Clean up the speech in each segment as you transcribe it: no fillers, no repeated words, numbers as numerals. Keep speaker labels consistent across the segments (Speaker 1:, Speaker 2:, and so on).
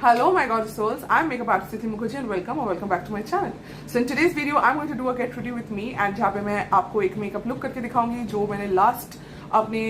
Speaker 1: Hello my gorgeous souls, I'm makeup artist Titli Mukherjee and welcome back to my channel. So in today's video I'm going to do a get ready with me and जहाँ पे मैं आपको एक makeup look करके दिखाऊंगी जो मैंने last अपने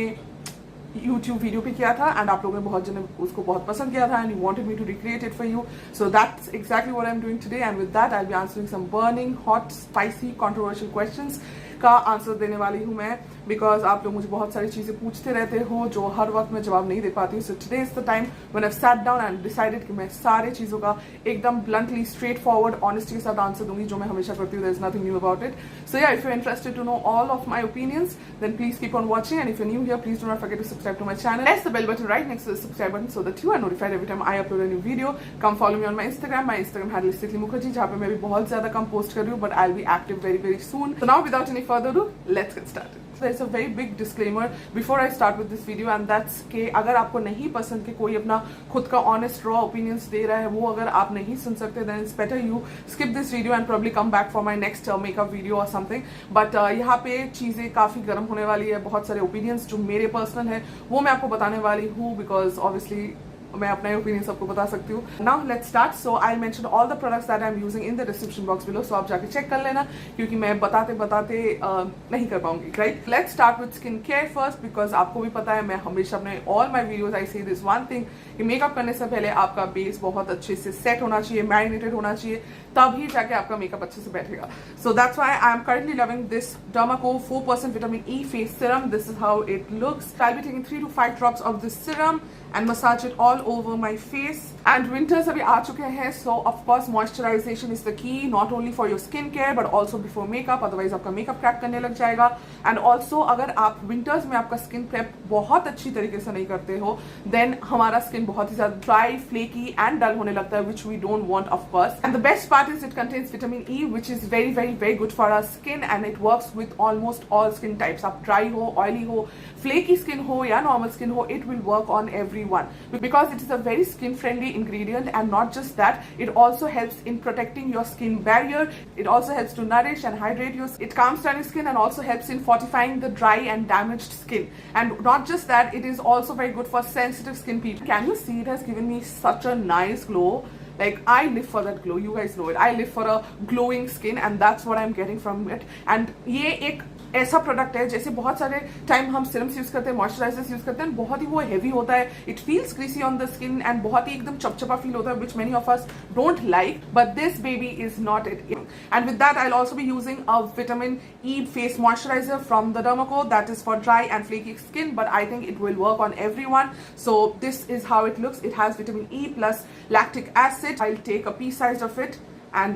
Speaker 1: YouTube वीडियो पे किया था एंड आप लोगों ने बहुत जने उसको बहुत पसंद किया था and you wanted me to recreate it for you so that's exactly what I am doing today and with that I will be answering some burning hot spicy controversial questions का आंसर देने वाली हूँ मैं because आप लोग मुझे बहुत सारी चीजें पूछते रहते हो जो हर वक्त मैं जवाब नहीं दे पाती हूँ. So today is the time when I sat down and decided कि मैं सारे चीजों का एकदम ब्लंटली स्ट्रेट फॉरवर्ड ऑनेस्टी के साथ आंसर दूंगी जो मैं हमेशा करती हूँ. There is nothing new about it. So या if you interested to know all of my opinions then please keep on watching and if you new here please do not forget to subscribe to my channel. Press the bell button right next to the subscribe button so that you are notified every time I upload a new video. Come follow me on my Instagram. My Instagram handle is Titli Mukherjee जहाँ पे मैं भी बहुत ज्यादा कम post कर रही हूँ but I'll be active very soon. So now without any further ado, let's get started. So there's a very big disclaimer before I start with this video and that's कि अगर आपको नहीं पसंद कि कोई अपना खुद का honest raw opinions दे रहा है वो अगर आप नहीं सुन सकते then it's better you skip this video and probably come back for my next makeup video or something. But यहाँ पे चीजें काफी गर्म होने वाली है. बहुत सारे opinions जो मेरे personal है वो मैं आपको बताने वाली हूँ because obviously मैं अपना ओपिनियन सबको बता सकती हूँ. Now let's start. So I mention all the products that I am using in the description box below. So आप जाके चेक कर लेना क्योंकि मैं बताते नहीं कर पाऊंगी. Right, let's start with skin care first because आपको भी पता है मैं हमेशा अपने ऑल माई वीडियोज आई से दिस वन थिंग कि मेकअप करने से पहले आपका बेस बहुत अच्छे से सेट होना चाहिए, मैरिनेटेड होना चाहिए, तभी जाके आपका मेकअप अच्छे से बैठेगा. So that's why I am currently loving this Dermaco 4% vitamin E face serum. This is how it looks. I be taking 3 to 5 drops of this serum and massage it all over my face. And winters अभी आ चुके हैं so of course moisturization is the key not only for your skin care but also before makeup, otherwise आपका makeup crack करने लग जाएगा. And also अगर आप winters में आपका skin prep बहुत अच्छी तरीके से नहीं करते हो then हमारा skin बहुत ही ज्यादा dry, flaky and dull होने लगता है which we don't want of course. And the best part is it contains vitamin E which is very good for our skin and it works with almost all skin types. आप dry हो, oily हो, flaky skin हो या normal skin हो, it will work on everyone because it is a very skin friendly ingredient. And not just that, it also helps in protecting your skin barrier. It also helps to nourish and hydrate you. It calms down your skin and also helps in fortifying the dry and damaged skin. And not just that, it is also very good for sensitive skin people. Can you see it has given me such a nice glow? Like I live for that glow, you guys know it. I live for a glowing skin and that's what I'm getting from it. And ये एक ऐसा product है जैसे बहुत सारे time हम serums use करते हैं, मॉइस्चराइजर्स यूज करते हैं, बहुत ही वो हेवी होता है, it feels greasy on the skin and बहुत ही एकदम चपचपा फील होता है which many of us don't like but this baby is not it. And with that I will also be using a vitamin E face moisturiser from the Dermaco that is for dry and flaky skin but I think it will work on everyone. So this is how it looks. It has vitamin E plus lactic acid. I will take a piece size of it and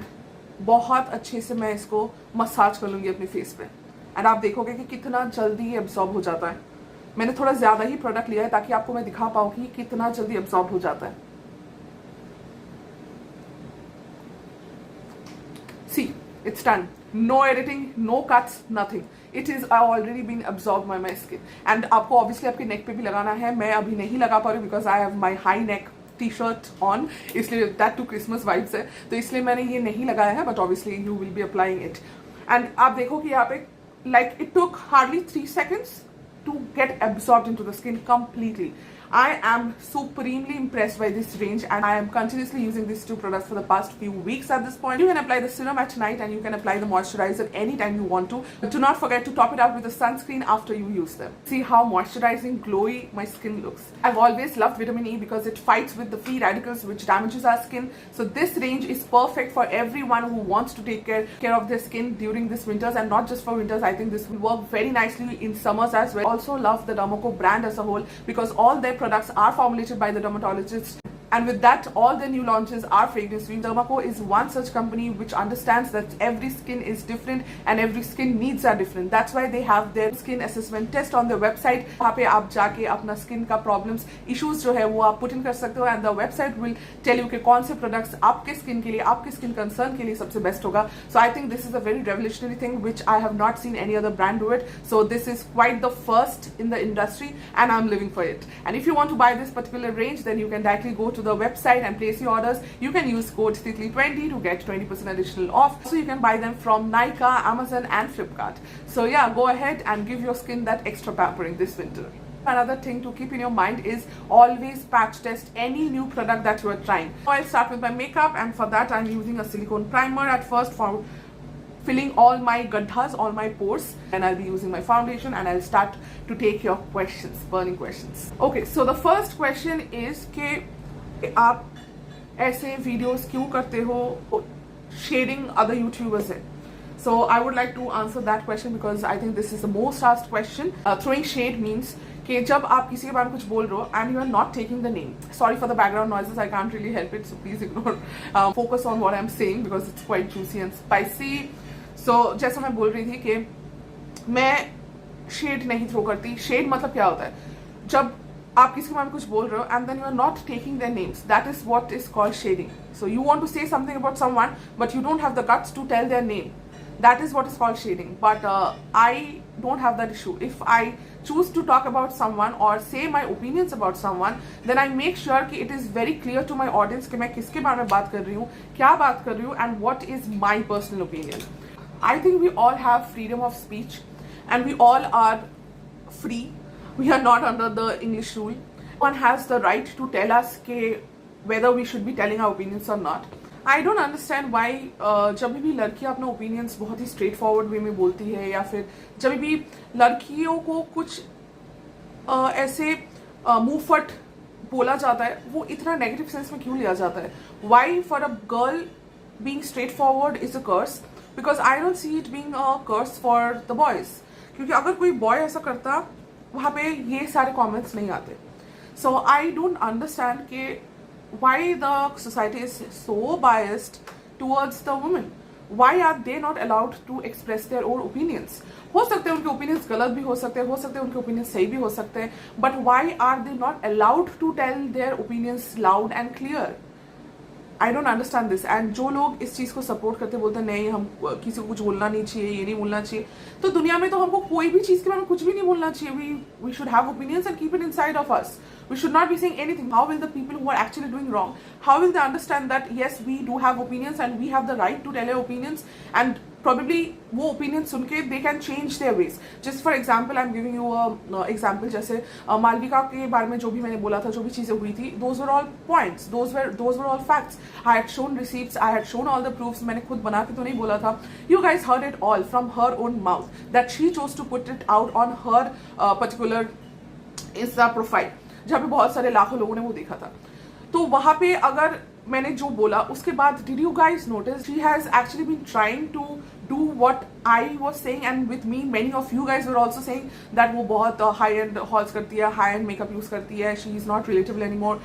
Speaker 1: बहुत अच्छे से मैं इसको massage कर लूंगी अपने face पे and आप देखोगे कि कितना जल्दी एब्जॉर्ब हो जाता है. मैंने थोड़ा ज्यादा ही प्रोडक्ट लिया है ताकि आपको मैं दिखा पाऊँ कि कितना जल्दी एब्जॉर्ब हो जाता है. See it's done. No editing, no cuts, nothing. It is already been absorb by my skin. And आपको ऑब्वियसली आपके नेक पे भी लगाना है. मैं अभी नहीं लगा पा रही हूँ because I have my high neck T shirt on, इसलिए दैट टू क्रिसमस वाइब्स है तो इसलिए मैंने ये नहीं लगाया है but obviously you will be applying it. And आप देखो कि यहाँ पे like it took hardly 3 seconds to get absorbed into the skin completely. I am supremely impressed by this range and I am continuously using these two products for the past few weeks at this point. You can apply the serum at night and you can apply the moisturizer anytime you want to. But do not forget to top it out with a sunscreen after you use them. See how moisturizing, glowy my skin looks. I've always loved vitamin E because it fights with the free radicals which damages our skin. So this range is perfect for everyone who wants to take care of their skin during this winters and not just for winters. I think this will work very nicely in summers as well. Also love the Dermaco brand as a whole because all their products are formulated by the dermatologist. And with that, all the new launches are fragrance free. Dermaco is one such company which understands that every skin is different and every skin needs are different. That's why they have their skin assessment test on their website. वहाँ पे आप जाके अपना skin का problems, issues जो है वो आप put in कर सकते हो and the website will tell you कि कौन से products आपके skin के लिए, आपके skin concern के लिए सबसे best होगा. So I think this is a very revolutionary thing which I have not seen any other brand do it. So this is quite the first in the industry and I'm living for it. And if you want to buy this particular range, then you can directly go to the website and place your orders. You can use code Titli20 to get 20% additional off. So you can buy them from Nykaa, Amazon and Flipkart. So yeah, go ahead and give your skin that extra pampering this winter. Another thing to keep in your mind is always patch test any new product that you are trying. I'll start with my makeup, and for that I'm using a silicone primer at first for filling all my gaddhas, all my pores, and I'll be using my foundation, and I'll start to take your questions, burning questions. Okay, so the first question is कि आप ऐसे videos क्यों करते हो shading other YouTubers है? So I would like to answer that question because I think this is the most asked question. Throwing shade means कि जब आप किसी के बारे में कुछ बोल रहे हो and you are not taking the name. Sorry for the background noises, I can't really help it, so please ignore. Focus on what I'm saying because it's quite juicy and spicy. So जैसा मैं बोल रही थी कि मैं shade नहीं throw करती. Shade मतलब क्या होता है? जब आप किसी के बारे में कुछ बोल रहे हो and then you are not taking their names. That is what is called shading. So you want to say something about someone but you don't have the guts to tell their name. That is what is called shading. But I don't have that issue. If I choose to talk about someone or say my opinions about someone, then I make sure कि it is very clear to my audience कि मैं किसके बारे में बात कर रही हूँ, क्या बात कर रही हूँ, and what is my personal opinion. I think we all have freedom of speech and we all are free. We are not under the English rule. One has the right to tell us कि whether we should be telling our opinions or not. I don't understand why जब भी लड़कियाँ अपना opinions बहुत ही straight forward वे में बोलती है या फिर जब भी लड़कियों को कुछ ऐसे मुंहफट बोला जाता है वो इतना नेगेटिव सेंस में क्यों लिया जाता है? Why for a girl being straightforward is a curse? Because I don't see it being a curse for the boys. क्योंकि अगर कोई बॉय ऐसा करता वहाँ पे ये सारे कमेंट्स नहीं आते. So I don't understand कि why the society is so biased towards the women. Why are they not allowed to express their own opinions? हो सकते हैं उनके opinions गलत भी हो सकते हैं उनके opinions सही भी हो सकते हैं, but why are they not allowed to tell their opinions loud and clear? I don't understand this. And जो लोग इस चीज़ को सपोर्ट करते बोलते हैं नहीं हम किसी को कुछ बोलना नहीं चाहिए, ये नहीं बोलना चाहिए, तो दुनिया में तो हमको कोई भी चीज़ के बारे में कुछ भी नहीं बोलना चाहिए. We should have opinions and keep it inside of us. We should not be saying anything. How will the people who are actually doing wrong, how will they understand that yes we do have opinions and we have the right to tell our opinions, and probably वो opinions सुन के they can change their ways. Just for example, I'm giving you a example. जैसे मालविका के बारे में जो भी मैंने बोला था, जो भी चीज़ें हुई थी, those were all points, those were all facts. I had shown receipts, I had shown all the proofs. मैंने खुद बना के तो नहीं बोला था. You guys heard it all from her own mouth that she chose to put it out on her particular Insta profile, जहाँ पे बहुत सारे लाखों लोगों ने वो देखा था. तो वहाँ पे अगर मैंने जो बोला उसके बाद did you guys notice she has actually been trying to do what I was saying, and with me many of you guys were also saying that वो बहुत high end hauls करती है, high end makeup use करती है, she is not relatable anymore.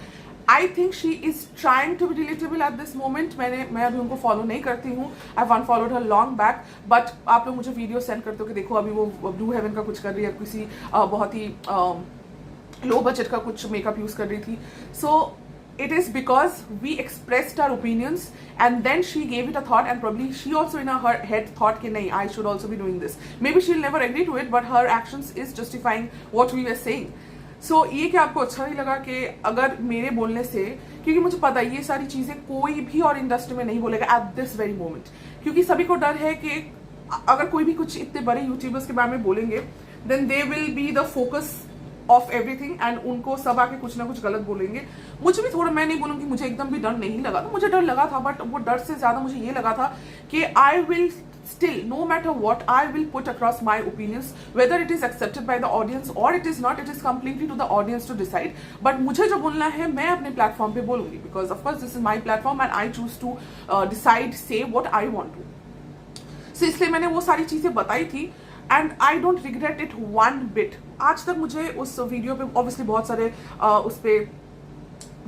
Speaker 1: I think she is trying to be relatable at this moment. मैं अभी उनको follow नहीं करती हूँ. I've unfollowed her long back, but आप लोग मुझे वीडियो सेंड करते हो कि देखो अभी वो ब्लू हेवन का कुछ कर रही है, किसी बहुत ही लो बजट का कुछ मेकअप यूज कर रही थी. So it is because we expressed our opinions and then she gave it a thought, and probably she also in her head thought कि नहीं I should also be doing this. Maybe she'll never agree to it, but her actions is justifying what we were saying. So ये कि आपको अच्छा नहीं लगा कि अगर मेरे बोलने से, क्योंकि मुझे पता है ये सारी चीज़ें कोई भी और इंडस्ट्री में नहीं बोलेगा at this very moment, क्योंकि सभी को डर है कि अगर कोई भी कुछ इतने बड़े यूट्यूबर्स के बारे में बोलेंगे then they will be the focus of everything and उनको सब आके कुछ ना कुछ गलत बोलेंगे. मुझे भी थोड़ा, मैं नहीं बोलूँगी मुझे एकदम भी डर नहीं लगा था, मुझे डर लगा था, बट वो डर से ज्यादा मुझे ये लगा था कि I will still, no matter what, I will put across my opinions, whether it is accepted by the audience or it is not. It is completely to the audience to decide. But मुझे जो बोलना है मैं अपने platform पे बोलूंगी, because of course this is my platform and I choose to decide, say what I want to. So इसलिए मैंने वो सारी चीजें बताई थी and I don't regret it one bit. आज तक मुझे उस वीडियो पे obviously बहुत सारे उस पे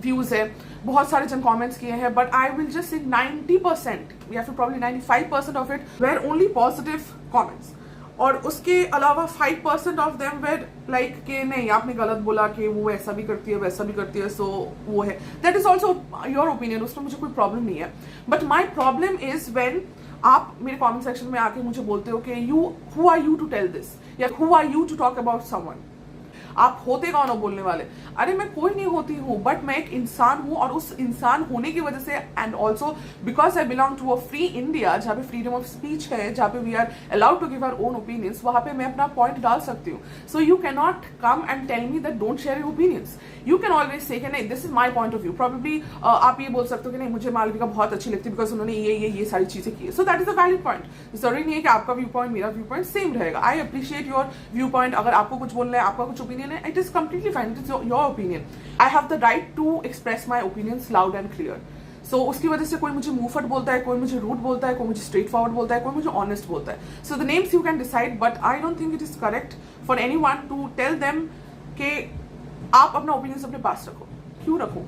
Speaker 1: व्यूज है, बहुत सारे जन कमेंट्स किए हैं, but I will just say 90% या फिर probably 95% of it were only positive comments, और उसके अलावा 5% ऑफ देम वेर लाइक कि नहीं आपने गलत बोला कि वो ऐसा भी करती है वैसा भी करती है, सो वो है. That is also your opinion, उसमें मुझे कोई प्रॉब्लम नहीं है. But my problem is when आप मेरे कमेंट सेक्शन में आके मुझे बोलते हो कि who are you to tell this, या who are you to talk about someone. आप होते कौन हो बोलने वाले? अरे मैं कोई नहीं होती हूँ, बट मैं एक इंसान हूँ, और उस इंसान होने की वजह से and also because I belong to a free India, जहाँ पे फ्रीडम ऑफ स्पीच है, जहाँ पे we are allowed to give our own opinions, वहां पे मैं अपना पॉइंट डाल सकती हूँ. So you can not come and tell me that don't share your opinions. You can always say नहीं, this is my point of view. Probably आप ये बोल सकते हो कि नहीं मुझे मालविका बहुत अच्छी लगती है बिकॉज उन्होंने ये सारी चीजें की. So that is a valid point. जरूरी नहीं है कि आपका व्यू पॉइंट मेरा व्यू पॉइंट सेम रहेगा. I appreciate your viewpoint. अगर आपको कुछ बोलना है, आपका कुछ ओपिनियन है, it is completely fine. It is your opinion. I have the right to express my opinions loud and clear. So उसकी वजह से कोई मुझे मुंहफट बोलता है, कोई मुझे रूड बोलता है, कोई मुझे स्ट्रेट फॉरवर्ड बोलता है, कोई मुझे ऑनेस्ट बोलता है. So the names you can decide, but I don't think it is correct for anyone to tell them कि आप अपना ओपिनियंस अपने पास रखो. क्यों रखो?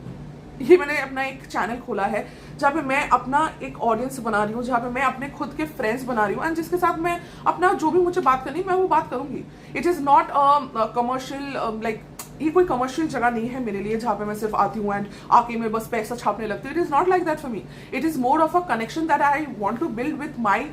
Speaker 1: ये मैंने अपना एक चैनल खोला है जहाँ पे मैं अपना एक ऑडियंस बना रही हूँ, जहाँ पे मैं अपने खुद के फ्रेंड्स बना रही हूँ, एंड जिसके साथ मैं अपना जो भी मुझे बात करनी मैं वो बात करूंगी. It is not commercial, like ये कोई कमर्शियल जगह नहीं है मेरे लिए जहाँ पे मैं सिर्फ आती हूँ एंड आके मैं बस पैसा छापने लगती हूँ. It is not like that for me. It is more of a connection that I want to build with my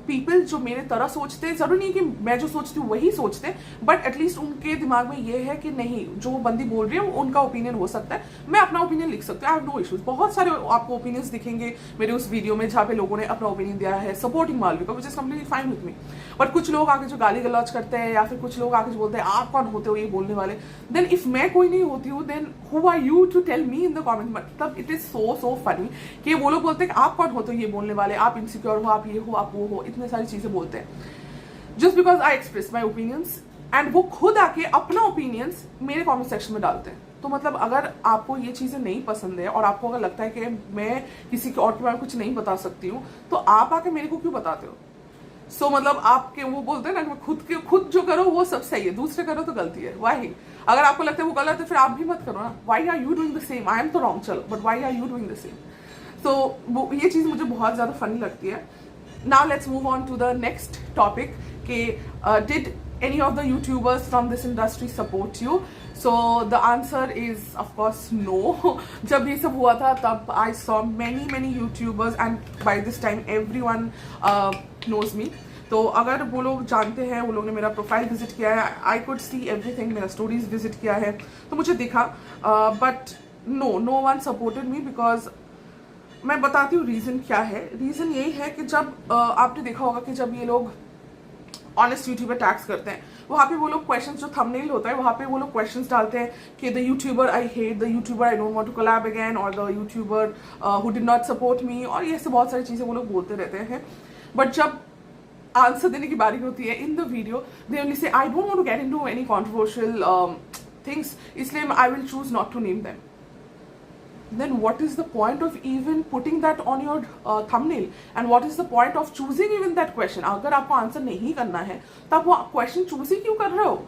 Speaker 1: people जो मेरे तरह सोचते हैं. जरूरी नहीं कि मैं जो सोचती हूँ वही सोचते, बट एटलीस्ट उनके दिमाग में ये है कि नहीं, जो बंदी बोल रही है वो उनका ओपिनियन हो सकता है, मैं अपना ओपिनियन लिख सकती हूँ. I have no issues. बहुत सारे आपको ओपिनियंस दिखेंगे मेरे उस वीडियो में जहाँ पे लोगों ने अपना ओपिनियन दिया है supporting Malvika, which is completely fine with me. But कुछ लोग आके जो गाली गलौज करते हैं, या फिर कुछ लोग आके जो बोलते हैं आप कौन होते हो ये बोलने वाले, देन इफ मैं कोई नहीं होती हूँ, then who are you to tell me in the comment. मतलब इट इज सो फनी कि वो लोग बोलते हैं कि आप कौन होते हो ये बोलने वाले, आप इनसिक्योर हो, आप ये हो, आप वो हो, इतने सारी चीजें बोलते हैं just because I express my opinions. And वो खुद आके अपना ओपिनियंस मेरे कमेंट सेक्शन में डालते हैं. तो मतलब अगर आपको ये चीजें नहीं पसंद है और आपको अगर लगता है कि मैं किसी और के बारे में कुछ नहीं बता सकती हूँ, तो आप आके मेरे को क्यों बताते हो? सो मतलब आपके वो बोलते हैं ना कि खुद जो करो वो सब सही है, दूसरे करो तो गलती है. वाही अगर आपको लगता है वो गलत है, फिर आप भी मत करो ना. Why are you doing the same? I am तो रॉन्ग, चलो, but why are you doing the same? तो ये चीज मुझे बहुत ज्यादा फनी लगती है. Now let's move on to the next topic कि did any of the YouTubers from this industry support you? So the answer is of course no. जब ये सब हुआ था तब I saw many YouTubers and by this time everyone knows me. तो अगर वो लोग जानते हैं, वो लोग ने मेरा प्रोफाइल विजिट किया है, आई कुड सी एवरीथिंग, मेरा स्टोरीज विजिट किया है, तो मुझे दिखा. But no one supported me because मैं बताती हूँ रीजन क्या है. रीजन यही है कि जब आपने देखा होगा कि जब ये लोग ऑनेस्ट यूट्यूबर टैग्स करते हैं, वहाँ पे वो लोग क्वेश्चंस, जो थंबनेल होता है वहाँ पे वो लोग क्वेश्चंस डालते हैं कि the YouTuber I hate, the YouTuber I don't want to collab again, और the YouTuber who did not support me, और ये सब बहुत सारी चीजें वो लोग बोलते रहते हैं. बट जब आंसर देने की बारी होती है in the video, they only say I don't want to get into any controversial things, इसलिए I will choose not to name them. Then what is the point of even putting that on your thumbnail, and what is the point of choosing even that question? अगर आपको answer नहीं करना है तो आप वो question choose ही क्यों कर रहे हो?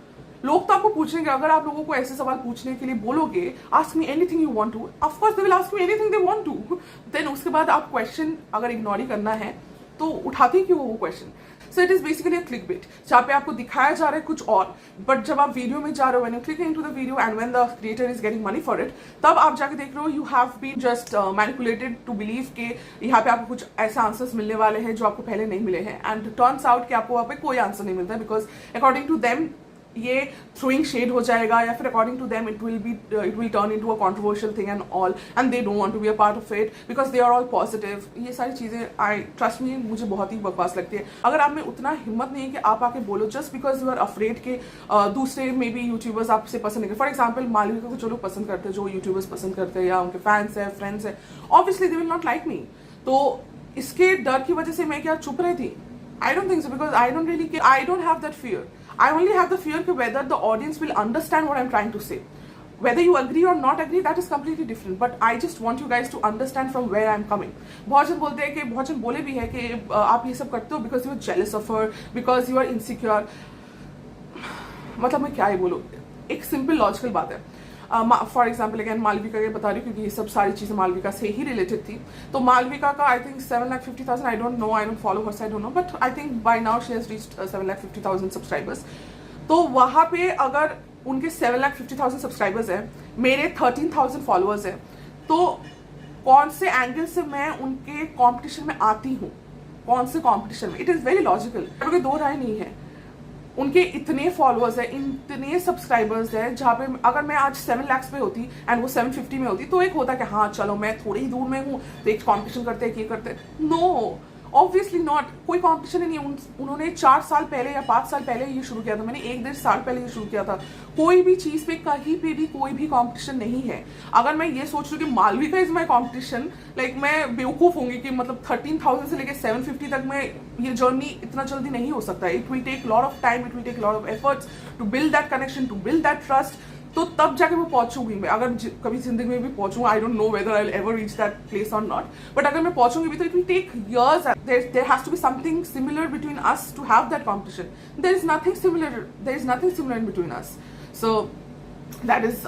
Speaker 1: लोग तो आपको पूछेंगे. अगर आप लोगों को ऐसे सवाल पूछने के लिए बोलोगे, ask me anything you want to, of course they will ask me anything they want to. Then उसके बाद आप क्वेश्चन अगर इग्नोर ही करना है तो उठाते ही क्यों वो question? So it is basically click bit, जहाँ पे आपको दिखाया जा रहा है कुछ और, बट जब आप वीडियो में जा रहे हो, when you click into the video and when the creator is getting money for it, तब आप जाके देख रहे हो you have been just manipulated to believe कि यहाँ पे आपको कुछ ऐसे आंसर्स मिलने वाले हैं जो आपको पहले नहीं मिले हैं, एंड टर्न्स आउट कि आपको वहाँ पे कोई आंसर नहीं मिलता, बिकॉज अकॉर्डिंग टू देम ये थ्रोइंग शेड हो जाएगा, या फिर according to them it will turn into a controversial thing and all, and they don't want to be a part of it because they are all positive. ये सारी चीजें I trust me मुझे बहुत ही बकवास लगती है. अगर आप में उतना हिम्मत नहीं है कि आप आके बोलो just because you are afraid के दूसरे मे बी यूट्यूबर्स आपसे पसंद नहीं. फॉर एग्जाम्पल मालविका को जो लोग पसंद करते हैं, जो यूट्यूबर्स पसंद करते हैं, या उनके फैंस है, फ्रेंड्स है, obviously they will not like me. तो इसके डर की वजह से मैं क्या चुप रही थी? I don't think so, because I don't really care. I don't have that fear. I only have the fear that whether the audience will understand what I'm trying to say. Whether you agree or not agree, that is completely different. But I just want you guys to understand from where I'm coming. बहुत जन बोलते हैं कि बहुत जन बोले भी है कि आप ये सब करते हो because you are jealous of her, because you are insecure. मतलब मैं क्या ही बोलूँ, एक सिंपल लॉजिकल बात है. फॉर एग्जाम्पल अगेन मालविका के बता रही हूँ क्योंकि ये सब सारी चीजें मालविका से ही रिलेटेड थी. तो मालविका का I think 7,50,000, I don't no, I don't follow her, I don't no, but I think by now she has reached 7,50,000 subscribers. तो वहां पे अगर उनके 7,50,000 सब्सक्राइबर्स है, मेरे 13,000 फॉलोअर्स है, तो कौन से एंगल से मैं उनके कॉम्पिटिशन में आती हूँ? कौन से कॉम्पिटिशन में? It is very logical. कोई दो राय नहीं है. उनके इतने फॉलोअर्स है, इतने सब्सक्राइबर्स है, जहाँ पे अगर मैं आज 7 लाख पे होती एंड वो 750 में होती तो एक होता कि हाँ चलो मैं थोड़ी ही दूर में हूँ तो एक कॉम्पिटिशन करते हैं, ये करते हैं। नो, ऑब्वियसली नॉट, कोई कॉम्पिटिशन ही नहीं है। उन्होंने 4 साल पहले या 5 साल पहले ये शुरू किया था, मैंने 1-1.5 साल पहले ये शुरू किया था। कोई भी चीज़ पे कहीं पे भी कोई भी कंपटीशन नहीं है। अगर मैं ये सोच लूँ कि Malvika is my competition, like मैं बेवकूफ़ होंगी कि मतलब 13,000 से लेकर 750 तक में ये जर्नी इतना जल्दी नहीं हो सकता। It will take lot of time, it will take lot of efforts to build that connection, to build that trust. तो तब जाके मैं पहुंचूंगी। मैं अगर कभी जिंदगी में भी पहुंचूंगा, I don't know whether I will ever reach that place और नॉट, बट अगर मैं पहुंचूंगी भी तो it will take years. There has to be something similar between us to have that competition. There is nothing similar in between us. So that is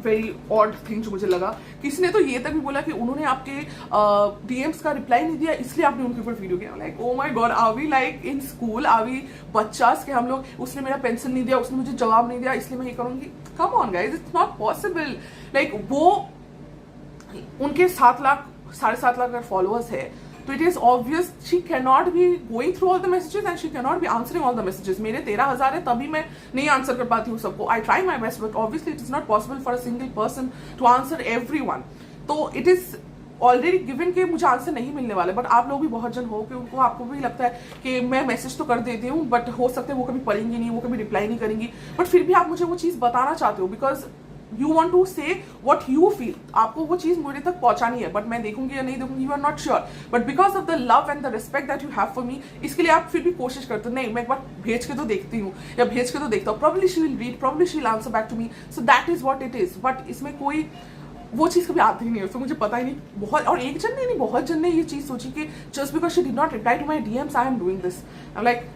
Speaker 1: very odd thing जो मुझे लगा। किसी ने तो ये तक भी बोला कि उन्होंने आपके डीएम्स का रिप्लाई नहीं दिया इसलिए आपने उनके ऊपर वीडियो किया। Like oh my God, are we like in school, are we बच्चास के हम लोग? उसने मेरा पेंसिल नहीं दिया, उसने मुझे जवाब नहीं दिया इसलिए मैं ये करूंगी। Come on guys, it's not possible. Like वो उनके 7 लाख 7.5 लाख अगर फॉलोअर्स है तो it is obvious she can not be going through all the messages and she can not be answering all the messages. मेरे 13,000 है तभी मैं नहीं आंसर कर पाती हूँ सबको। I try my best but obviously it is not possible for a single person to answer everyone. तो इट इज ऑलरेडी गिवन कि मुझे आंसर नहीं मिलने वाले। बट आप लोग भी बहुत जन हो कि उनको आपको भी लगता है कि मैं मैसेज तो कर देती हूँ बट हो सकता है वो कभी पढ़ेंगी नहीं, वो कभी रिप्लाई नहीं करेंगी, बट फिर भी आप मुझे वो चीज़ बताना चाहते हो बिकॉज यू वॉन्ट टू से वॉट यू फील। आपको वो चीज़ मेरे तक पहुंचानी है, बट मैं देखूंगी या नहीं देखूंगी, you are not sure. But because of the love and the respect that you have for me, इसके लिए आप फिर भी कोशिश करते हो नहीं मैं एक बार भेज के तो देखती हूँ या भेज के तो देखता हूँ, probably she will read, probably she will answer back to me. So that is what it is. But इसमें कोई वो चीज़ कभी आती ही नहीं है, तो मुझे पता ही नहीं। बहुत और एक जन ने नहीं, बहुत जन ने ये चीज़ सोची कि just because she did not reply to my DMs I am doing this. I am like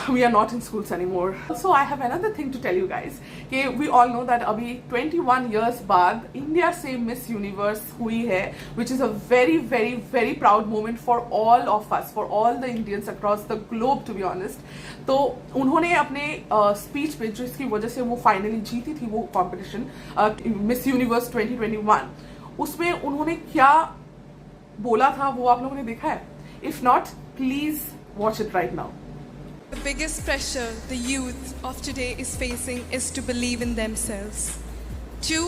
Speaker 1: we are not in schools anymore. Also, I have another thing to tell you guys कि we all know that अभी 21 years बाद India से Miss Universe हुई है, which is a very very very proud moment for all of us, for all the Indians across the globe to be honest. तो उन्होंने अपने speech पे जिसकी वजह से वो फाइनली जीती थी वो कॉम्पिटिशन मिस यूनिवर्स 2021, उसमें उन्होंने क्या बोला था वो आप लोगों ने देखा है? If not, please watch it right now.
Speaker 2: The biggest pressure the youth of today is facing is to believe in themselves. To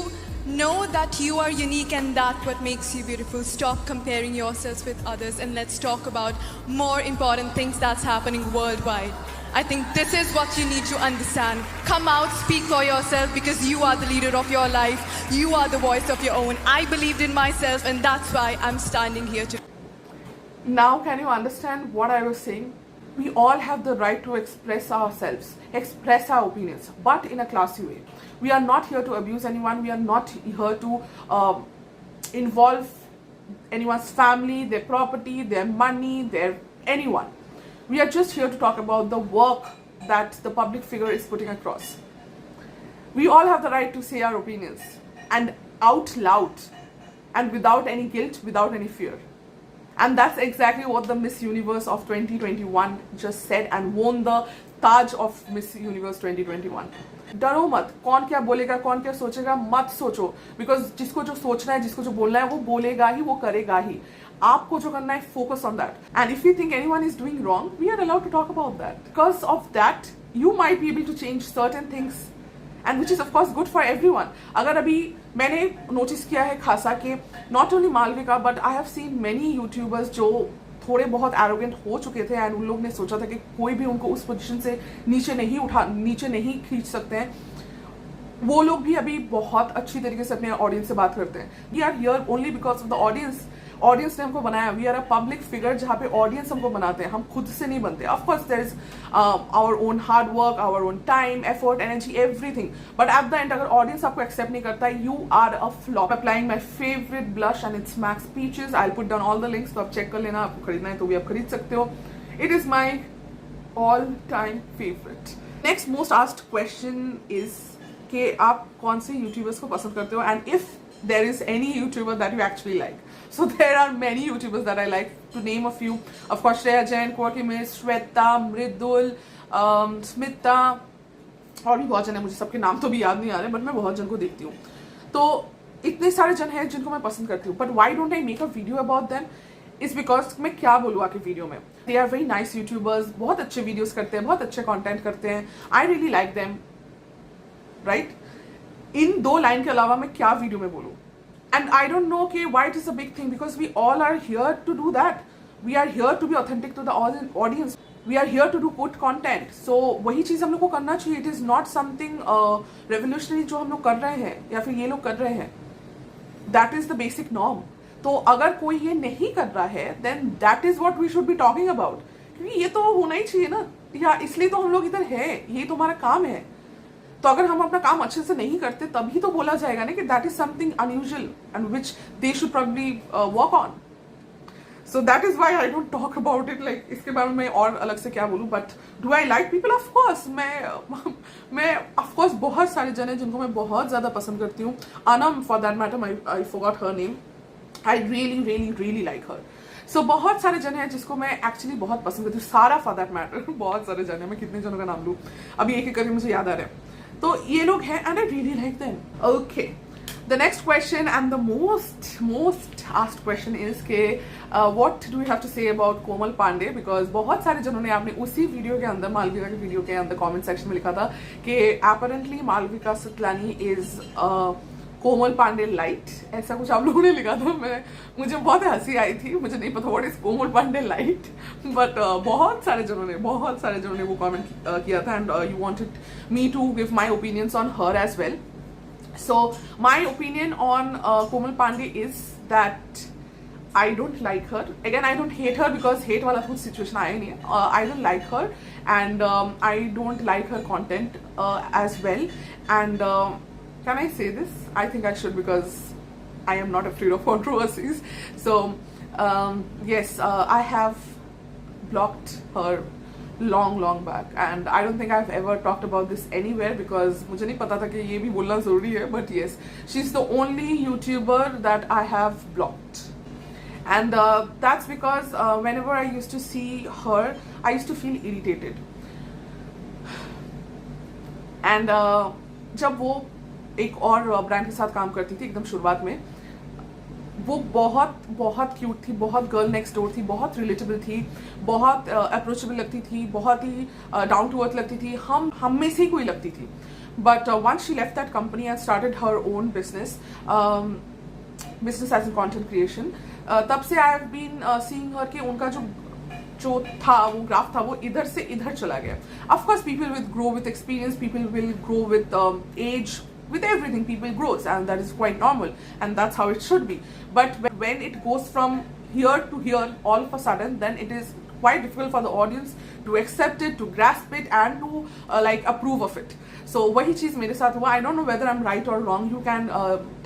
Speaker 2: know that you are unique and that what makes you beautiful. Stop comparing yourselves with others and let's talk about more important things that's happening worldwide. I think this is what you need to understand. Come out, speak for yourself because you are the leader of your life. You are the voice of your own. I believed in myself and that's why I'm standing here today.
Speaker 1: Now can you understand what I was saying? We all have the right to express ourselves, express our opinions, but in a classy way. We are not here to abuse anyone. We are not here to involve anyone's family, their property, their money, their anyone. We are just here to talk about the work that the public figure is putting across. We all have the right to say our opinions and out loud and without any guilt, without any fear. And that's exactly what the Miss Universe of 2021 just said and won the Taj of Miss Universe 2021. डरो मत, कौन क्या बोलेगा, कौन क्या सोचेगा, मत सोचो, बिकॉज जिसको जो सोचना है, जिसको जो बोलना है, वो बोलेगा ही, वो करेगा ही। आपको जो करना है, focus on that. And if you think anyone is doing wrong, we are allowed to talk about that. Because of that you might be able to change certain things and which is of course good for everyone. अगर अभी मैंने notice किया है खासा कि not only Malvika but I have seen many YouTubers जो थोड़े बहुत एरोगेंट हो चुके थे एंड उन लोग ने सोचा था कि कोई भी उनको उस पोजीशन से नीचे नहीं खींच सकते हैं, वो लोग भी अभी बहुत अच्छी तरीके से अपने ऑडियंस से बात करते हैं। We are here only because of the audience. Audience ने हमको बनाया। We are a public figure जहाँ पे ऑडियंस हमको बनाते हैं, हम खुद से नहीं बनते। Of course there is our own hard work, our own time, effort, energy, everything, but at the end अगर ऑडियंस आपको एक्सेप्ट नहीं करता, you are a flop. Applying my favourite blush and it's MAC peaches. I put down all the links, तो आप check कर लेना। आपको खरीदना है तो भी आप खरीद सकते हो। It is my all time favourite. Next most asked question is कि आप कौन से यूट्यूबर्स को पसंद करते हो and if there is any YouTuber that you actually like. So there are many YouTubers that I like. To name a few, of course, Shreya Jain, Quirky Miss, Shweta, Mridul, Smita, और भी बहुत जन है, मुझे सबके नाम तो भी याद नहीं आ रहे, बट मैं बहुत जन को देखती हूँ। तो इतने सारे जन हैं जिनको मैं पसंद करती हूँ, but why don't I make a video about them? Is because मैं क्या बोलूँ आके वीडियो में, they are very nice youtubers, बहुत अच्छे वीडियोस करते हैं, बहुत अच्छे कंटेंट करते हैं, I really like them, right. In 2 line के अलावा मैं क्या वीडियो में बोलूँ, एंड आई डोंट नो कि why it is a big thing, because we all are here to do that, we are here to be authentic to the audience, we are here to do good content. So वही चीज हम लोग को करना चाहिए, it is not something revolutionary जो हम लोग कर रहे हैं या फिर ये लोग कर रहे हैं, that is the basic norm. तो अगर कोई ये नहीं कर रहा है then that is what we should be talking about, क्योंकि ये तो होना ही चाहिए ना, या इसलिए तो हम लोग इधर है, ये तो हमारा काम है। तो अगर हम अपना काम अच्छे से नहीं करते तभी तो बोला जाएगा ना कि that is something unusual and which they should probably work on. So that is why I don't talk about it, like इसके बारे में और अलग से क्या बोलूं। But do I like people, of course मैं ऑफ कोर्स बहुत सारे जन है जिनको मैं बहुत ज्यादा पसंद करती हूँ। अनम for that matter, I forgot her name, I really really really like her. So बहुत सारे जन हैं जिसको मैं एक्चुअली बहुत पसंद करती हूँ, सारा फॉर दैट मैटर, बहुत सारे जन है, मैं कितने जनों का नाम लूँ अभी एक एक करके मुझे याद आ रहा है। तो ये लोग हैं and I really like them. Okay, the next question and the most asked question is के what do you have to say about Komal Pandey, because बहुत सारे जनों ने आपने उसी वीडियो के अंदर, मालविका के वीडियो के अंदर कमेंट सेक्शन में लिखा था कि apparently Malvika Sitlani is Komal Pandey lite, ऐसा कुछ आप लोगों ने लिखा था। मुझे बहुत हंसी आई थी, मुझे नहीं पता what is Komal Pandey like, but बहुत सारे जनों ने वो कमेंट किया था and you wanted me to give my opinions on her as well. So my opinion on Komal Pandey is that I don't like her. Again, I don't hate her because hate वाला कुछ situation आया नहीं है. I don't like her and I don't like her content as well. And can I say this? I think I should because I am not afraid of controversies. So yes, I have blocked her long back and I don't think I've ever talked about this anywhere because मुझे नहीं पता था कि ये भी बोलना जरूरी है. But yes, she's the only YouTuber that I have blocked. And that's because whenever I used to see her, I used to feel irritated. And जब वो एक और ब्रांड के साथ काम करती थी एकदम शुरुआत में, वो बहुत क्यूट थी, बहुत गर्ल नेक्स्ट डोर थी, बहुत रिलेटेबल थी, बहुत अप्रोचेबल लगती थी, बहुत ही डाउन टू अर्थ लगती थी, हम में से ही कोई लगती थी. But once she left that company and started her own business as in content creation, तब से I have been seeing her कि उनका जो था वो ग्राफ था वो इधर से इधर चला गया. Of course people will grow with experience, people will grow with age, with everything people grows and that is quite normal and that's how it should be. But when it goes from here to here all of a sudden, then it is quite difficult for the audience to accept it, to grasp it and to like approve of it. So वही चीज मेरे साथ हुआ. I don't know whether I'm right or wrong. You can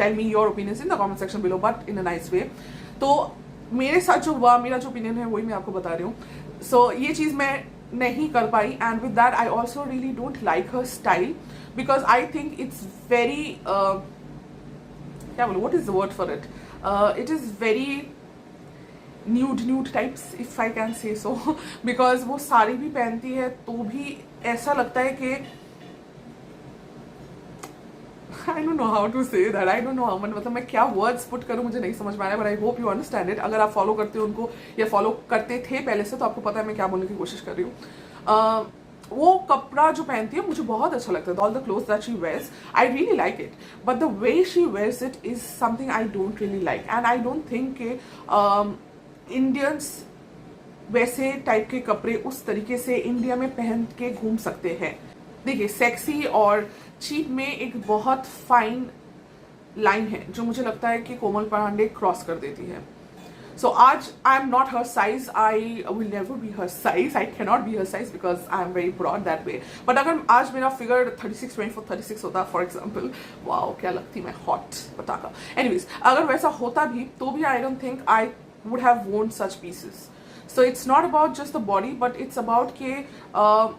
Speaker 1: tell me your opinions in the comment section below, but in a nice way. तो मेरे साथ जो हुआ, मेरा जो ओपिनियन है वही मैं आपको बता रही हूँ. सो ये चीज मैं नहीं कर पाई and with that I also really don't like her style because I think it's very क्या बोलूं, what is the word for it, it is very nude types if I can say so, because वो साड़ी भी पहनती है तो भी ऐसा लगता है कि I don't know how to say that. I don't know how, मतलब मैं क्या words put करूँ मुझे नहीं समझ में आ रहा है. But I hope you understand it. अगर आप फॉलो करते हो उनको या फॉलो करते थे पहले से तो आपको पता है मैं क्या बोलने की कोशिश कर रही हूँ. वो कपड़ा जो पहनती है मुझे बहुत अच्छा लगता है. All the clothes that she wears, I really like it. But the way she wears it is something I don't really like. And I don't think कि Indians वैसे टाइप के कपड़े उस तरीके से इंडिया में पहन के घूम सकते हैं. देखिए, सेक्सी और चीप में एक बहुत फाइन लाइन है जो मुझे लगता है कि कोमल पांडे क्रॉस कर देती है. सो आज I am not her size, I will never be her size, I can not be her size because I am very broad that way. But अगर आज मेरा फिगर 36 होता फॉर एग्जाम्पल, वाओ क्या लगती मैं हॉट पटाखा. एनीवेज, अगर वैसा होता भी तो भी आई don't think I would have worn such pieces. So it's not about just the body, but it's about ke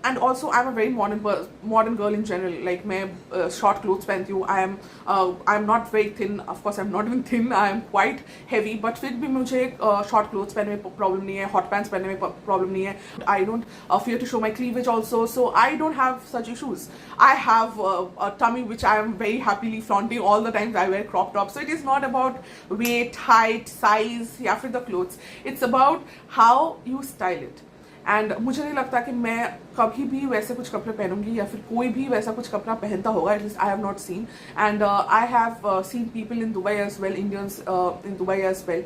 Speaker 1: and also I'm a very modern girl in general. Like मैं short clothes पहनती हूँ. I'm not very thin. Of course I'm not even thin. I am quite heavy. But फिर भी मुझे short clothes पहनने में problem नहीं है. Hot pants पहनने में problem नहीं है. I don't fear to show my cleavage also. So I don't have such issues. I have a tummy which I am very happily flaunting all the times I wear crop tops. So it is not about weight, height, size या फिर the clothes. It's about how you style it. And मुझे नहीं लगता कि मैं कभी भी वैसे कुछ कपड़े पहनूंगी या फिर कोई भी वैसा कुछ कपड़ा पहनता होगा. At least I have not seen, and I have seen people in Dubai as well, Indians in Dubai as well.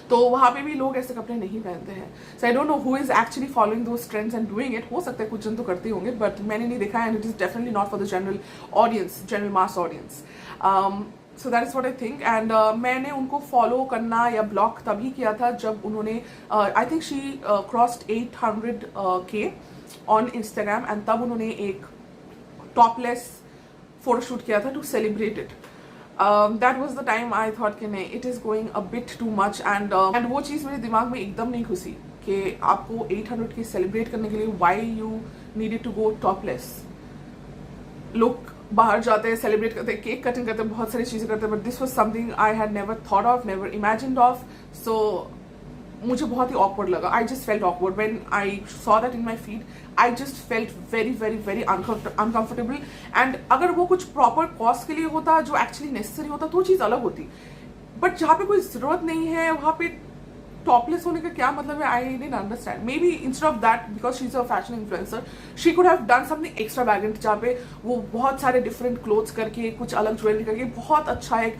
Speaker 1: तो वहाँ पे भी लोग ऐसे कपड़े नहीं पहनते हैं. So I don't know who is actually following those trends and doing it. हो सकता है कुछ जन तो करते होंगे, बट मैंने नहीं देखा, and it is definitely not for the general audience, general mass audience. So that is what I think. And मैंने उनको फॉलो करना या ब्लॉक तभी किया था जब उन्होंने I think she crossed 800K on Instagram, and तब उन्होंने एक टॉपलेस फोटोशूट किया था to celebrate it. That was the time I thought कि नहीं, it is going a bit too much. And वो चीज़ मेरे दिमाग में एकदम नहीं घुसी कि आपको 800K सेलिब्रेट करने के लिए why you needed to go topless. लोग बाहर जाते हैं, सेलिब्रेट करते हैं, केक कटिंग करते हैं, बहुत सारी चीज़ें करते हैं, but this was something I had never thought of, never imagined of. So मुझे बहुत ही ऑकवर्ड लगा. I just felt awkward when I saw that in my feed. I just felt very very very uncomfortable. And अगर वो कुछ proper cause के लिए होता, जो एक्चुअली नेसेसरी होता, तो चीज़ अलग होती. बट जहाँ पे कोई ज़रूरत नहीं है, वहाँ पे टॉपलेस होने का क्या मतलब है? I didn't understand. Maybe instead of that, because she is a fashion influencer, she could have done something extravagant, जहाँ पे वो बहुत सारे डिफरेंट क्लोथ्स करके, कुछ अलग ज्वेलरी करके, बहुत अच्छा एक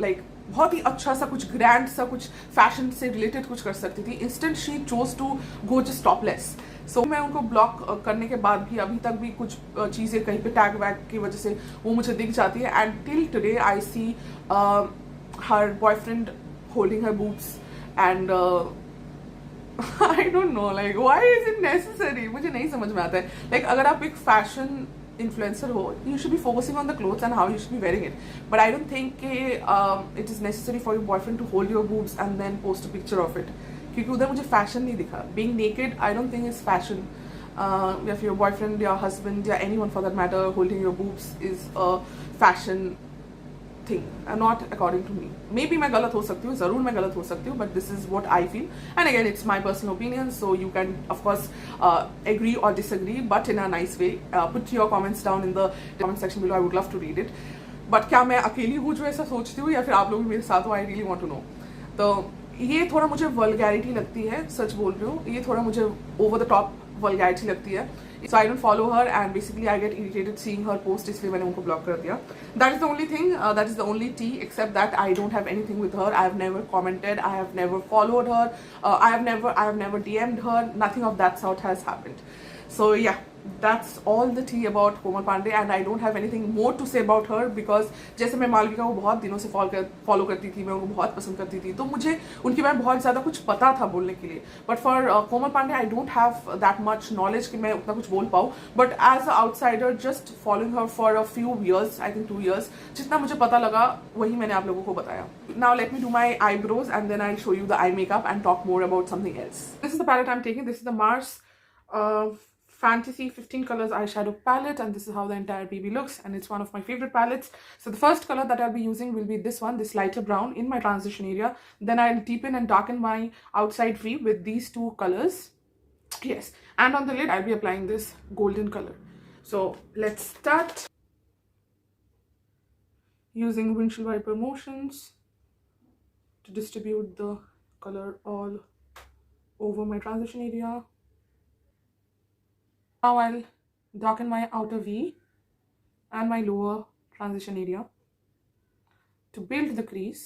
Speaker 1: लाइक बहुत ही अच्छा सा कुछ ग्रैंड सा कुछ फैशन से रिलेटेड कुछ कर सकती थी. Instead she chose to go just topless. So मैं उनको ब्लॉक करने के बाद भी अभी तक भी कुछ चीज़ें कहीं पे टैग वैग की वजह से वो मुझे दिख जाती है. And till today I see her boyfriend holding her boobs. And I don't know like why is it necessary. मुझे नहीं समझ में आता है. लाइक अगर आप एक फैशन इन्फ्लुएंसर हो, you should be focusing on the clothes and how you should be wearing it. But I don't think it is necessary for your boyfriend to hold your boobs and then post a picture of it. क्योंकि उधर मुझे fashion नहीं दिखा. Being naked I don't think is fashion. या फिर your boyfriend या husband या anyone for that matter holding your boobs is a fashion thing, not according to me. Maybe मैं गलत हो सकती हूँ, ज़रूर मैं गलत हो सकती हूँ, but this is what I feel. And again, it's my personal opinion, so you can of course agree or disagree, but in a nice way. Put your comments down in the comment section below. I would love to read it. But क्या मैं अकेली हूँ जो ऐसा सोचती हूँ, या फिर आप लोग भी मेरे साथ हो? I really want to know. तो ये थोड़ा मुझे वल्गैरिटी लगती है, सच बोल रही हूँ. ये थोड़ा मुझे ओवर द टॉप वल्गैरिटी लगती है. So I don't follow her, and basically I get irritated seeing her post, इसलिए मैंने उनको ब्लॉक कर दिया. That is the only thing, that is the only tea, except that I don't have anything with her. I have never commented, I have never followed her, I have never DM'd her, nothing of that sort has happened. So yeah, that's all the tea about Komal Pandey, and I don't have anything more to say about her, because जैसे मैं मालविका को बहुत दिनों से follow करती थी, मैं उनको बहुत पसंद करती थी, तो मुझे उनके बारे में बहुत ज़्यादा कुछ पता था बोलने के लिए. But for Komal Pandey I don't have that much knowledge कि मैं उतना कुछ बोल पाऊँ. But as a outsider, just following her for a few years, I think 2 years, जितना मुझे पता लगा वही मैंने आप लोगों को बताया. Now let me do my eyebrows, and then I'll show you the eye makeup and talk more about something else. This is the palette I'm taking. This is the Mars Fantasy 15 colors eyeshadow palette, and this is how the entire BB looks, and it's one of my favorite palettes. So the first color that I'll be using will be this one, this lighter brown, in my transition area. Then I'll deepen and darken my outside V with these two colors. Yes, and on the lid I'll be applying this golden color. So let's start using windshield wiper motions to distribute the color all over my transition area. Now I'll darken my outer V and my lower transition area to build the crease.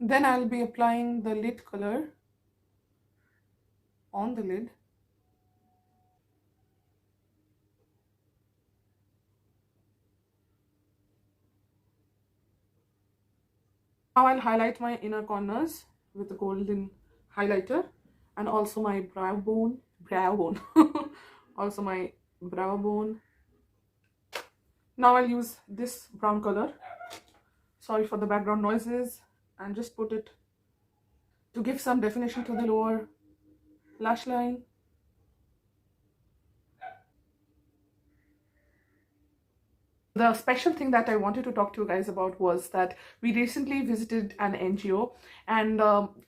Speaker 1: Then I'll be applying the lid color on the lid. Now I'll highlight my inner corners with the golden highlighter, and also my brow bone, also my brow bone. Now I'll use this brown color. sorry for the background noises, and just put it to give some definition to the lower lash line. The special thing that I wanted to talk to you guys about was that we recently visited an NGO, and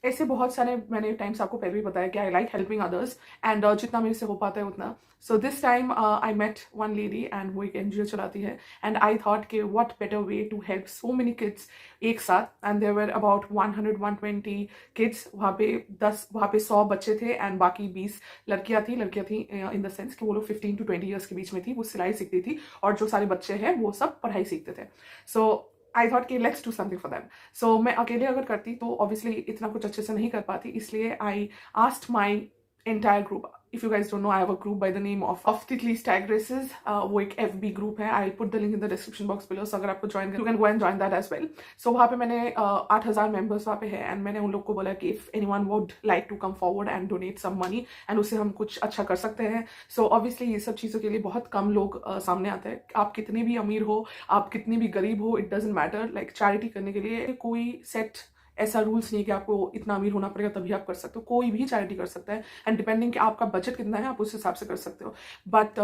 Speaker 1: ऐसे बहुत सारे मैंने times आपको पहले भी बताया कि I like helping others, and जितना मेरे से हो पाता है उतना. So this time I met one lady, and वो एक NGO चलाती है, and I thought कि what better way to help so many kids एक साथ, and there were about 100-120 kids. वहाँ पे 100 बच्चे थे, and बाकी 20 लड़कियाँ थी in the sense कि वो लोग 15 to 20 years के बीच में थी. वो सिलाई सीखती थी, और जो सारे बच्चे हैं वो सब पढ़ाई सीखते थे. So आई थॉट कि let's do something for them. So मैं अकेले अगर करती तो ऑब्वियसली इतना कुछ अच्छे से नहीं कर पाती, इसलिए I asked my entire group. If you guys don't know, I have a group by the name of Titli's Tag Races. वो एक FB group है. I'll put the link in the description box below. So अगर आपको join करना, you can go and join that as well. So वहाँ पे मैंने 8,000 members वहाँ पे है, and मैंने उन लोग को बोला कि if anyone would like to come forward and donate some money, and उससे हम कुछ अच्छा कर सकते हैं. So obviously ये सब चीज़ों के लिए बहुत कम लोग सामने आते हैं. आप कितने भी अमीर हो, आप कितनी भी गरीब हो, it doesn't matter. Like charity करने के लिए कोई set ऐसा रूल्स नहीं कि आपको इतना अमीर होना पड़ेगा तभी आप कर सकते हो. कोई भी चैरिटी कर सकता है, एंड डिपेंडिंग कि आपका बजट कितना है आप उस हिसाब से कर सकते हो. बट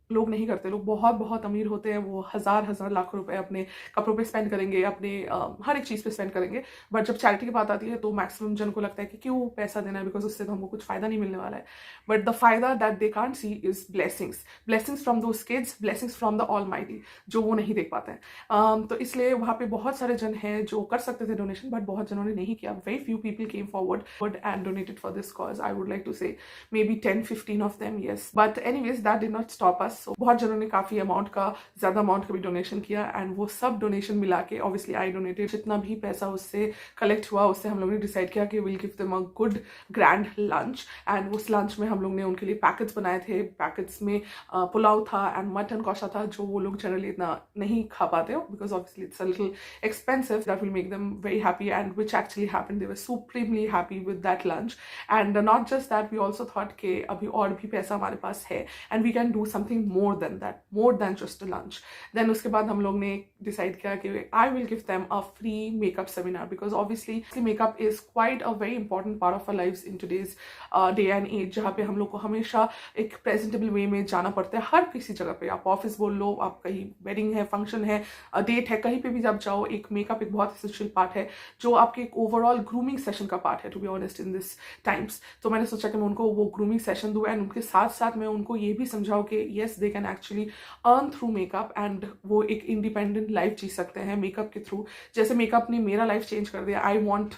Speaker 1: लोग नहीं करते. लोग बहुत बहुत अमीर होते हैं, वो हजार लाख रुपए अपने कपड़ों पे स्पेंड करेंगे, अपने हर एक चीज़ पे स्पेंड करेंगे. बट जब चैरिटी की बात आती है तो मैक्सिमम जन को लगता है कि क्यों पैसा देना है, बिकॉज उससे तो हमको कुछ फायदा नहीं मिलने वाला है. बट द फायदा that they can't see is blessings from those kids, blessings from the almighty, जो वो नहीं देख पाते हैं. तो इसलिए वहाँ पे बहुत सारे जन हैं जो कर सकते थे डोनेशन, बट बहुत जनों ने नहीं किया. Very few people came forward and donated for this cause. I would like to say maybe 10-15 of them, yes. But anyways that did not stop us. So बहुत जनों ने काफ़ी ज़्यादा अमाउंट का भी डोनेशन किया, एंड वो सब डोनेशन मिला के ऑब्वियसली आई डोनेटेड. जितना भी पैसा उससे कलेक्ट हुआ उससे हम लोग ने डिसाइड किया कि will give them a good grand lunch. And उस लंच में हम लोग ने उनके लिए पैकेट्स बनाए थे. पैकेट्स में पुलाव था एंड मटन कौशा था, जो वो लोग जनरली इतना नहीं खा पाते हो, because obviously it's a little expensive. That will make them very happy, and which actually happened. They were supremely happy with that lunch. And not just that, we also thought कि अभी और भी पैसा हमारे पास है, and we can do something more than just a lunch. Then उसके बाद हम लोग ने डिसाइड किया कि I will give them a free makeup seminar, because obviously makeup is quite a very important part of our lives in today's day and age, जहाँ पे हम लोग को हमेशा एक प्रेजेंटेबल वे में जाना पड़ता है. हर किसी जगह पे, आप ऑफिस बोल लो, आप कहीं वेडिंग है, फंक्शन है, डेट है, कहीं पे भी जब जाओ, एक मेकअप एक बहुत एसेंशियल पार्ट है, जो आपके एक ओवरऑल ग्रूमिंग सेशन का पार्ट है, to be honest in this times. तो मैंने सोचा कि मैं उनको वो ग्रूमिंग सेशन दूँ, एंड उनके साथ साथ मैं उनको ये भी समझाऊँ कि yes they can actually earn through makeup, and वो एक इंडिपेंडेंट लाइफ जी सकते हैं मेकअप के थ्रू. जैसे मेकअप ने मेरा लाइफ चेंज कर दिया, आई वॉन्ट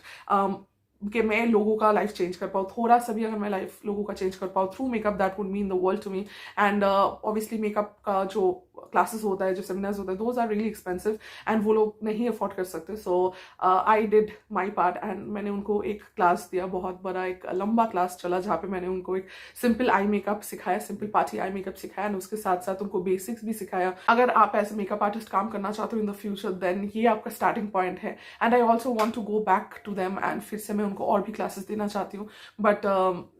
Speaker 1: कि मैं लोगों का लाइफ चेंज कर पाऊँ. थोड़ा सा भी अगर मैं लाइफ लोगों का चेंज कर पाऊँ through makeup, that would mean the world to me. And obviously makeup का जो क्लासेस होता है, जो सेमिनार्स होता है, those are really expensive, and वो लोग नहीं अफोर्ड कर सकते. So I did my part, and मैंने उनको एक क्लास दिया, बहुत बड़ा एक लंबा क्लास चला, जहाँ पे मैंने उनको एक सिंपल आई मेकअप सिखाया, सिंपल पार्टी आई मेकअप सिखाया, एंड उसके साथ साथ उनको बेसिक्स भी सिखाया. अगर आप एज ए मेकअप आर्टिस्ट काम करना चाहते हो इन द फ्यूचर, देन ये आपका स्टार्टिंग पॉइंट है. And I also want to go back to them, and फिर से मैं उनको और भी क्लासेस देना चाहती हूँ. बट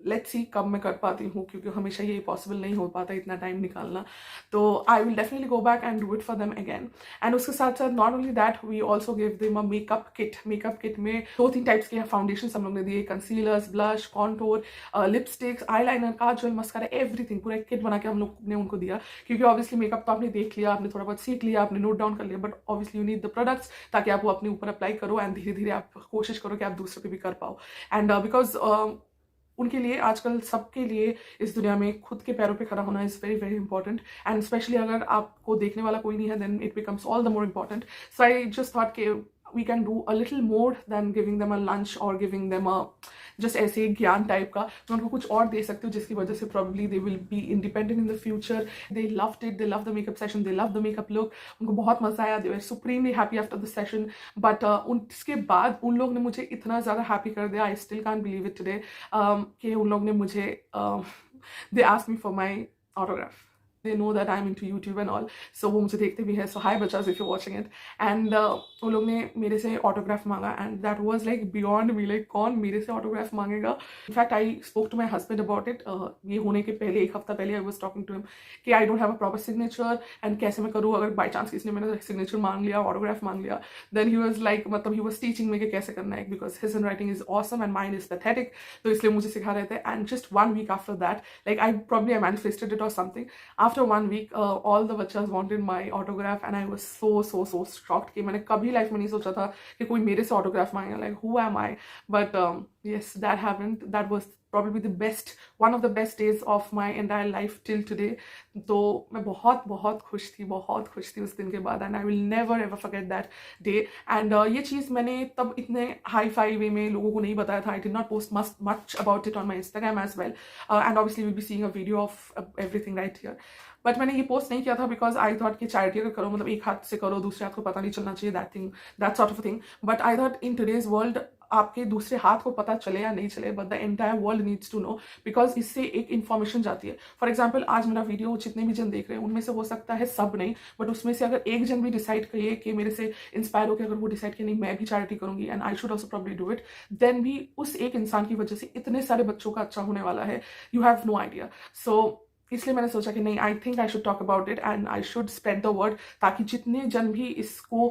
Speaker 1: लेट्स सी कब मैं कर पाती हूँ, क्योंकि हमेशा ये पॉसिबल नहीं हो पाता इतना टाइम निकालना. तो I will definitely go back and do it for them again. And उसके साथ साथ not only that, we also give them a makeup kit. Makeup kit में 2-3 टाइप्स के फाउंडेशन हम लोग ने दिए, concealers, blush, contour, lipsticks, eyeliner, kajal, mascara, everything. पूरा एक किट बना के हम लोग ने उनको दिया, क्योंकि ऑब्वियसली मेकअप तो आपने देख लिया, आपने थोड़ा बहुत सीख लिया, आपने नोट डाउन कर लिया, but obviously you need the products, ताकि आप वो अपने ऊपर अप्लाई करो, एंड धीरे धीरे आप कोशिश करो कि आप दूसरों पे भी कर पाओ. एंड बिकॉज उनके लिए आजकल सबके लिए इस दुनिया में खुद के पैरों पे खड़ा होना is very very important, and specially अगर आपको देखने वाला कोई नहीं है, then it becomes all the more important. So I just thought कि we can do a little more than giving them a lunch or giving them a just ऐसे ज्ञान टाइप का. मैं उनको कुछ और दे सकती हूँ, जिसकी वजह से probably they will be independent in the future. They loved it, they loved the makeup session, they loved the makeup look. उनको बहुत मजा आया, they were supremely happy after the session. But उसके बाद उन लोग ने मुझे इतना ज़्यादा happy कर दिया, I still can't believe it today, कि उन लोग ने मुझे they asked me for my autograph. they know that I'm into YouTube and all, so वो मुझे देखते भी है. So hi बच्चास, if you're watching it. And वो लोग ने मेरे से autograph मांगा, and that was like beyond me, like कौन मेरे से autograph मांगेगा. In fact, I spoke to my husband about it. ये होने के पहले, एक हफ्ता पहले I was talking to him कि I don't have a proper signature and कैसे मैं करूँ अगर by chance किसी ने मेरा signature मांग लिया, autograph मांग लिया. Then he was like, मतलब he was teaching me कि कैसे करना है, because his handwriting is awesome and mine is pathetic. तो इसलिए मुझे सिखा रहे थे. And just 1 week after that, like I probably manifested it or something. After 1 week, all the bachas wanted my autograph, and I was so shocked कि मैंने कभी life में नहीं सोचा था कि कोई मेरे से autograph मांगे. Like who am I? But yes, that happened. That was probably one of the best days of my entire life till today. तो मैं बहुत खुश थी उस दिन के बाद, and I will never ever forget that day. And ये चीज़ मैंने तब इतने हाई फाई वे में लोगों को नहीं बताया था. I did not post much about it on my Instagram as well. And obviously we'll be seeing a video of everything right here. But मैंने ये पोस्ट नहीं किया था बिकॉज आई थॉट कि चैरिटी अगर करो मतलब एक हाथ से करो, दूसरे हाथ को पता नहीं चलना चाहिए, that sort of thing. But I thought in today's world आपके दूसरे हाथ को पता चले या नहीं चले, but the entire world needs to know, because इससे एक इन्फॉर्मेशन जाती है. फॉर एग्जाम्पल आज मेरा वीडियो जितने भी जन देख रहे हैं उनमें से हो सकता है सब नहीं, बट उसमें से अगर एक जन भी डिसाइड करिए कि मेरे से इंस्पायर होकर अगर वो डिसाइड कि नहीं मैं भी चैरिटी करूंगी and I should also probably do it, then भी उस एक इंसान की वजह से इतने सारे बच्चों का अच्छा होने वाला है. You have no idea. So इसलिए मैंने सोचा कि नहीं, I think I should talk about it and I should spread the word, ताकि जितने जन भी इसको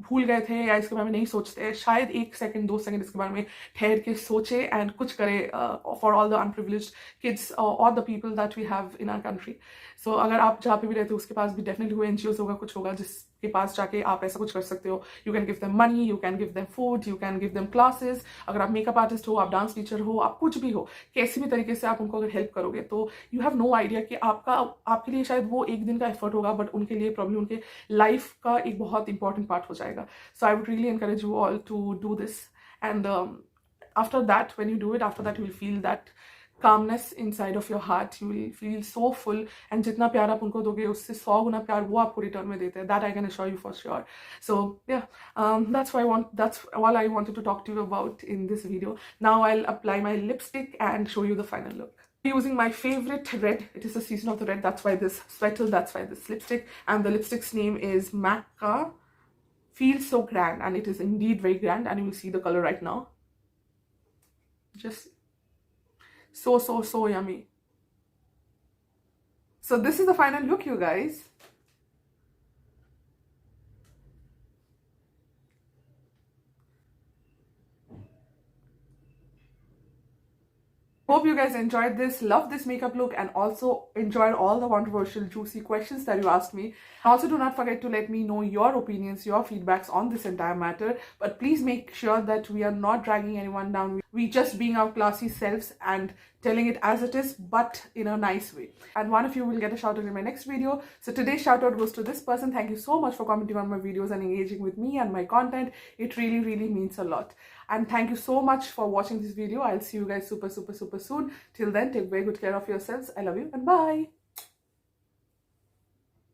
Speaker 1: भूल गए थे या इसके बारे में नहीं सोचते, शायद 1 सेकंड 2 सेकंड इसके बारे में ठहर के सोचे एंड कुछ करे for all the underprivileged kids और the people that we have in our country. So अगर आप जहाँ पे भी रहते हो उसके पास भी डेफिनेटली कोई NGOs होगा, कुछ होगा जिसके पास जाके आप ऐसा कुछ कर सकते हो. You can give them money, you can give them food, you can give them classes. अगर आप मेकअप आर्टिस्ट हो, आप डांस टीचर हो, आप कुछ भी हो, कैसी भी तरीके से आप उनको अगर हेल्प करोगे तो यू हैव नो आइडिया कि आपके लिए शायद वो एक दिन का एफर्ट होगा, बट उनके लिए प्रॉब्लम उनके लाइफ का एक बहुत इंपॉर्टेंट पार्ट हो जाएगा. So I would really encourage you all to do this. And after that, when you do it, after that you will feel that calmness inside of your heart. You will feel so full, and जितना प्यार आप उनको दोगे उससे 100 गुना प्यार वो आपको return में देते हैं. That I can assure you for sure. So yeah, that's all I wanted to talk to you about in this video. Now I'll apply my lipstick and show you the final look. Using my favorite red. It is the season of the red. That's why this sweater, that's why this lipstick, and the lipstick's name is Macca. Feels so grand, and it is indeed very grand, and you will see the color right now. Just so yummy. So this is the final look, you guys. Hope you guys enjoyed this, loved this makeup look, and also enjoyed all the controversial, juicy questions that you asked me. Also, do not forget to let me know your opinions, your feedbacks on this entire matter. But please make sure that we are not dragging anyone down. We just being our classy selves and telling it as it is, but in a nice way. And one of you will get a shout out in my next video. So today's shout out goes to this person. Thank you so much for commenting on my videos and engaging with me and my content. It really means a lot. And thank you so much for watching this video. I'll see you guys super soon. Till then, take very good care of yourselves. I love you and bye.